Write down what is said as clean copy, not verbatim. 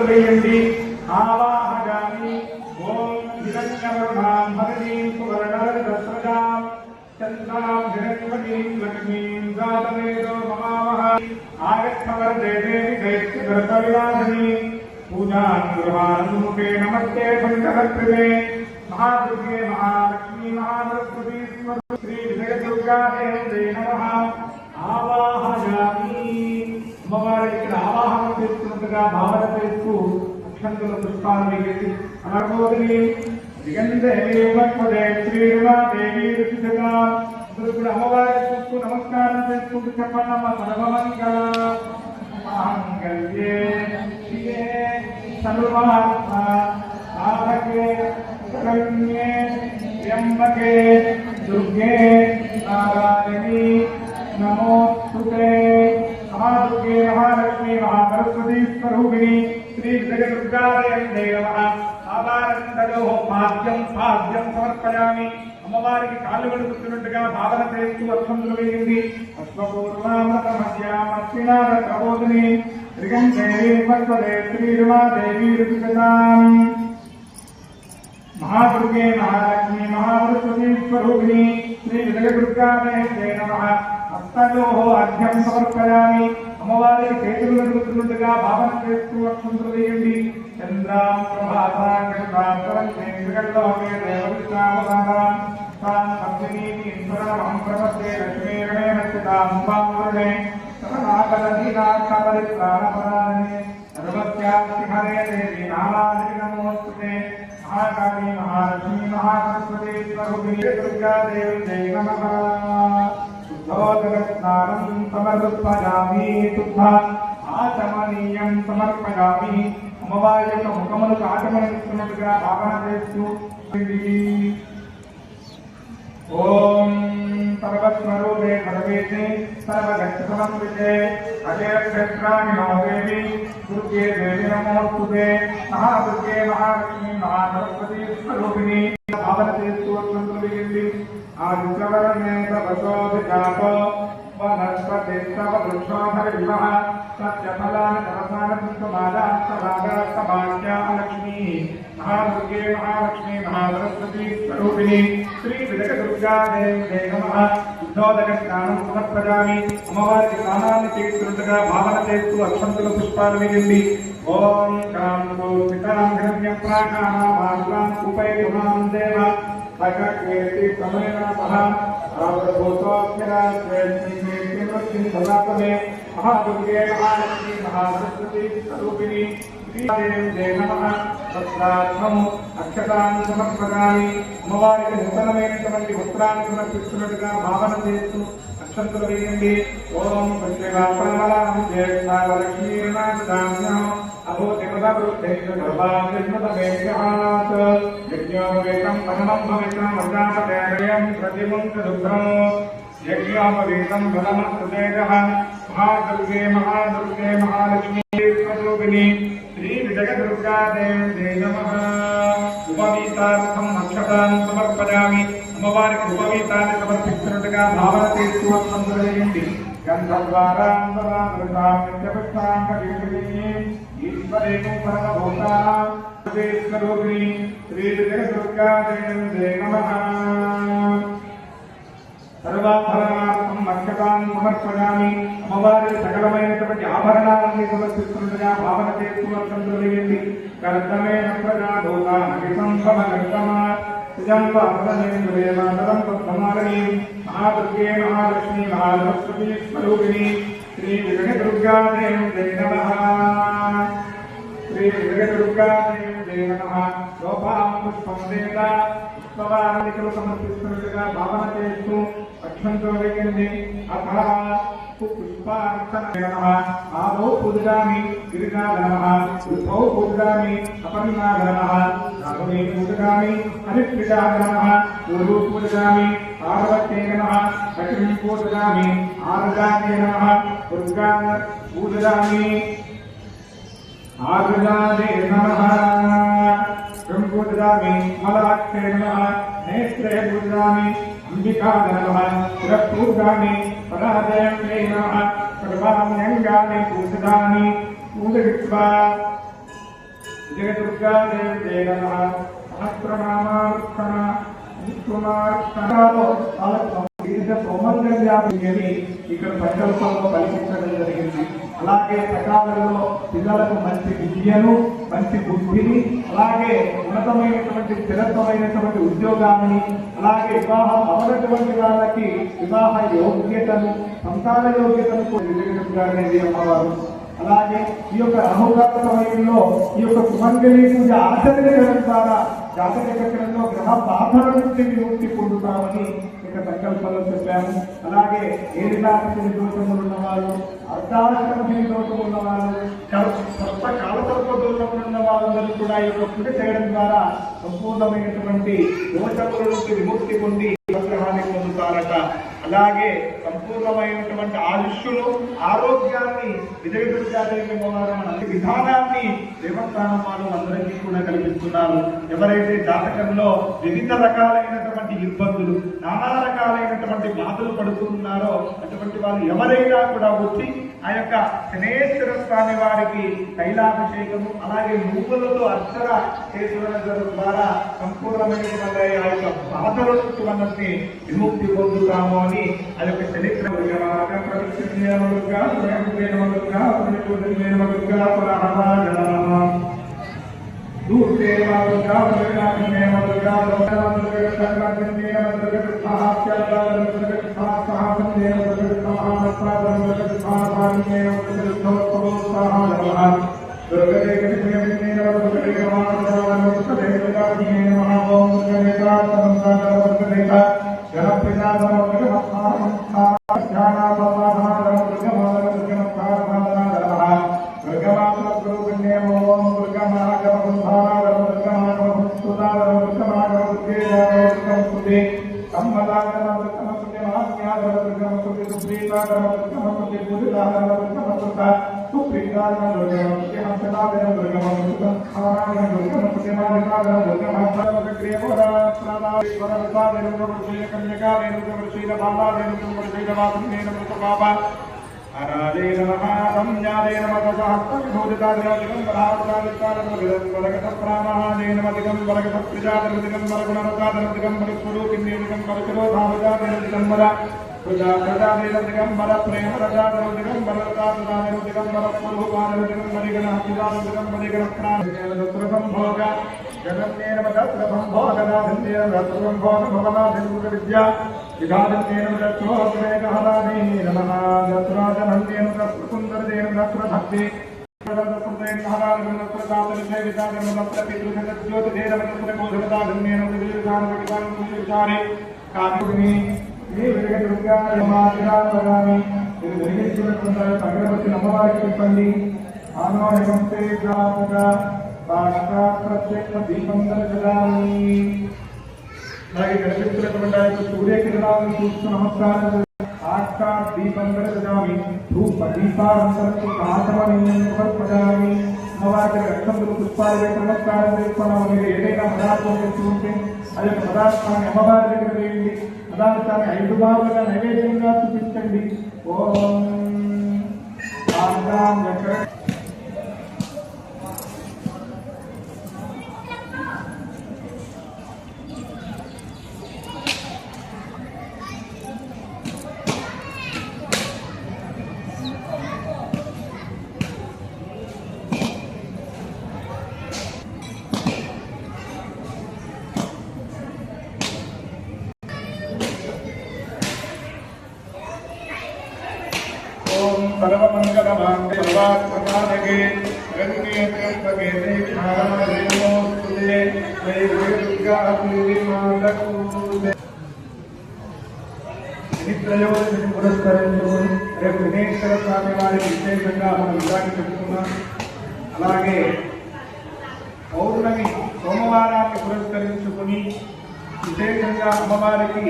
वेयन्ति आवाहयामि ओम हिरण्यवर्णां हरिणीं सुवर्णरजतस्रजां चन्द्रां हिरण्यवतीं लक्ष्मीं जातवेदो ममावह आगच्छवरदे देवी दैत्यगर्भविनाशिनी पूजां गृहान्मुखे नमस्ते पञ्चहस्तिने महादुर्गे महालक्ष्मी महासरस्वती श्री विजयदुर्गा देवी नमः आवाहयामि అమ్మవారి ఇక్కడ ఆవాహన చేస్తున్నట్టుగా భావన చేస్తూ అక్షంతుల పుష్పాలు వేసి అనర్మోదిని దిగంధేవే శ్రీరుణాదేవి రుచిగా అందరూ కూడా అమ్మవారి చూస్తూ నమస్కారం చేసుకుంటూ చెప్పండి అమ్మ సర్వమంగళే శివే సర్వార్థ సాధకే శరణ్యే త్ర్యంబకే దుర్గే నారాయణి నమోస్తుతే महादुर्गे महालक्ष्मी महासरस्वती स्वरूपिणी श्री जगदुर्गा देवी नमः आवारन्दयो पाद्यं समर्पयामि అమ్మవారికి కాళ్ళు కడుగుతున్నట్టుగా భావన చేస్తూ అక్షంతులు వేయండి అశ్వపూర్ణామృతమధ్యామర్చినాద ప్రబోధిని త్రిగంధేవి పద్మదే శ్రీరుమాదేవి రుచికదాం महादुर्गे महालक्ष्मी महासरस्वती स्वरूपिणी श्री जगदुर्गा देवी नमः हस्तयोः अर्घ्यं समर्पयामि అమ్మవారికి చేతులు కడుగుతున్నట్టుగా భావన చేస్తూ అక్షంతులు వేయండి చంద్రాం ప్రభాతాం కృతాంతరంలోకే దేవవిశ్రామదాం తాం పద్మినీం ఇంద్రమహం ప్రపద్యే లక్ష్మీరణే నచ్చితాం పాంవరుణే సహనాకలధీనాకపరిత్రాణపరాయణే సర్వస్యాస్తిహరే దేవి నారాయణి నమోస్తుతే महाकाली महालक्ष्मी महासरस्वती स्वरूपिणी दुर्गा देवी नमः शुद्धोदकस्नानं समर्पयामि शुद्ध आचमनीयं समर्पयामि అమ్మవారి యొక్క ముఖములకు ఆచమనిస్తున్నట్టుగా భావన చేస్తూ ఓం సర్వస్వరూపే సర్వేతే సర్వగచ్చసమన్వితే అజయక్షేత్రాణి నో దేవి దుర్గే దేవి నమోస్తుతే మహాదుర్గే మహాలక్ష్మీ మహాసరస్వతీ స్వరూపిణి భావన చేస్తూ అక్షంతులు వేయండి ఆదిత్యవరణే తపసోభిజాతో వనస్పతిస్తవ వృక్షోధరివః సత్యఫలాని తపసానమాదాస్తభాగాస్తభాగ్యా లక్ష్మీ महादुर्गे महालक्ष्मी महासरस्वती स्वरूपिणी श्री विजयदुर्गा देवी नमः शुद्धोदक स्नानं समर्पयामि అమ్మవారికి స్నానాన్ని చేస్తున్నట్టుగా భావన చేస్తూ అక్షంతుల పుష్పాలు వేయండి ఓం కాంతో పితాం హిరణ్యప్రాకారాం ఉపైర్మాం దేవ సకకేతి సమయనాపః ఆవ్రభూతోక్షరాస్వేత్మి సదాపదే महादुर्गे महालक्ष्मी महासरस्वती स्वरूपिणी देवी नमः वस्त्रार्थम् अक्षतान् समर्पयामि అమ్మవారికి నూతనమైనటువంటి వస్త్రాన్ని సమర్పిస్తున్నట్టుగా భావన చేస్తూ అక్షంతులు వేయండి ఓం సత్యవాపరమలాం జ్యేష్ఠాలక్ష్మీర్నాథామ్యం అభూతిమదవృద్ధైర్గర్భాజన్మతమేభ్యాత్ యజ్ఞోపవేతం పరమం భవితం వృద్ధాపదేయం ప్రతిముంచదుగ్రం यज्ञोपवीतं फलमस्तुतेजः महादुर्गे महादुर्गे महालक्ष्मी स्वरूपिणी श्री विजयदुर्गा देवी नमः उपवीतार्थम् अक्षतान् समर्पयामि అమ్మవారికి ఉపవీతాన్ని సమర్పిస్తున్నట్టుగా భావన చేస్తూ అక్షంతులు వేయండి గంధద్వారాంబరామృతాంగపుష్పాంగీర్ణి ఈశ్వరేణు పరమభూతానాం స్వరూపిణి శ్రీ విజయదుర్గా దేవి నమః సర్వాభరణార్థం అక్షతాన్ని సమర్పయామి అమ్మవారి సకలమైనటువంటి ఆభరణాలన్నీ సమర్పిస్తున్నట్టుగా భావన చేస్తూ అక్షంతులు వేయండి కర్తమేన ప్రజాభూతానగిసంభవగర్తమా సుజంబేంద్రేమాతరం పద్మమాలిని మహాదుర్గే మహాలక్ష్మీ మహాసరస్వతీ స్వరూపిణి శ్రీ విజయదుర్గా దేవి నమః శ్రీ విజయదుర్గా దేవి నమః లోపాం పుష్పం దేవ పుష్పవారాధికలు సమర్పిస్తున్నట్టుగా భావన చేస్తూ అక్షంతులు వేయండి అథ పుష్పార్చన ఆదో పూజామి గిరిజాగ నమః ఉద్ధౌ పూజామి అపర్ణాగ నమః రాఘవే పూజామి హరిప్రియాగ నమః పూర్వ పూజామి పార్వత్యై నమః లక్ష్మీ పూజామి ఆర్గాగే నమః దుర్గా పూజామి ఆర్గాగే నమః పూజామి మలాక్షే నమః నేత్రే పూజామి अंबिका नमः शिरपूर्गानि पराजयं नमः सर्वाण्यंगानि पूजितानि पूजयित्वा విజయదుర్గా దేవి నమః సహస్రనామార్చన సౌమంగళ్యాన్ని ఇక్కడ సంకల్పంలో కల్పించడం జరిగింది. అలాగే సకాలంలో పిల్లలకు మంచి విద్యను, మంచి బుద్ధిని, అలాగే ఉన్నతమైనటువంటి స్థిరత్వమైనటువంటి ఉద్యోగాన్ని, అలాగే వివాహం అవనటువంటి వాళ్ళకి వివాహ యోగ్యతను, సంతాన యోగ్యతను విజయదుర్గాదేవి అమ్మవారు. అలాగే ఈ యొక్క రాహుకాల సమయంలో ఈ యొక్క సుమంగళి పూజ ఆచరించడం ద్వారా జాతక చక్రంలో గ్రహ బాధల నుంచి విముక్తి పొందుతామని ఇక సంకల్పంలో చెప్పాము. అలాగే ఏలినాశని దోషములు ఉన్నవాళ్ళు, అర్ధాశ్రమశని దోషములు ఉన్నవాళ్ళు, కొత్త కాలసర్ప దోషములు ఉన్న వాళ్ళందరూ కూడా ఈ యొక్క పూజ చేయడం ద్వారా సంపూర్ణమైనటువంటి దోషముల నుంచి విముక్తి పొంది గ్రహాన్ని పొందుతారట. అలాగే సంపూర్ణమైనటువంటి ఆయుష్ను, ఆరోగ్యాన్ని విజయదుర్గాదేవి విధానాన్ని దేవస్థానం అందరికీ కూడా కల్పిస్తున్నారు. ఎవరైతే జాతకంలో వివిధ రకాలైనటువంటి ఇబ్బందులు, నానా రకాలైనటువంటి బాధలు పడుతున్నారో అటువంటి వారు ఎవరైనా కూడా వచ్చి ఆ యొక్క శనేశ్వర స్వామి వారికి తైలాభిషేకము, అలాగే నువ్వులతో అర్చన చేసుకోవడం ద్వారా సంపూర్ణమైనటువంటి ఆ యొక్క బాధల నుంచి మనల్ని విముక్తి పొందుతాము అని ఆ యొక్క చరిత్ర ప్రజాదిగంబర ప్రేమ ప్రజాదిగంబర స్వరూపాదిగంబర జగన్నేన విద్యా విధానేన భక్తి అగరబత్తి అమ్మవారికి చెప్పండి. ప్రత్యక్ష దీపం దర్శనాన్ని అలాగే కనిపిస్తున్నటువంటి సూర్యకిరణాలను చూస్తూ నమస్కారం. సాక్షాత్ దీపం దర్శనామి ధూప దీపాలంతరకు ఆచమనీయామి. అమ్మవారికి రక్షంతులు పుష్పాలు వేసి నమస్కారం చేసుకున్నాము. మీరు ఏదైనా పదార్థం తెచ్చి ఉంటే ఆ యొక్క పదార్థాన్ని అమ్మవారి దగ్గర వేయండి. పదార్థాన్ని 5 భాగాలుగా నైవేద్యంగా చూపించండి. ఓం सर्वमंगलमांगे सर्वात्मकानगे रंगेते नमोस्तुते जय दुर्गा देवी मातकुते నిత్రయోదశి పురస్కరించుకొని రేపు విఘ్నేశ్వర స్వామి వారికి విశేషంగా మనం విధానం చెప్పుకున్నాం. అలాగే పౌర్ణమి సోమవారాన్ని పురస్కరించుకొని విశేషంగా అమ్మవారికి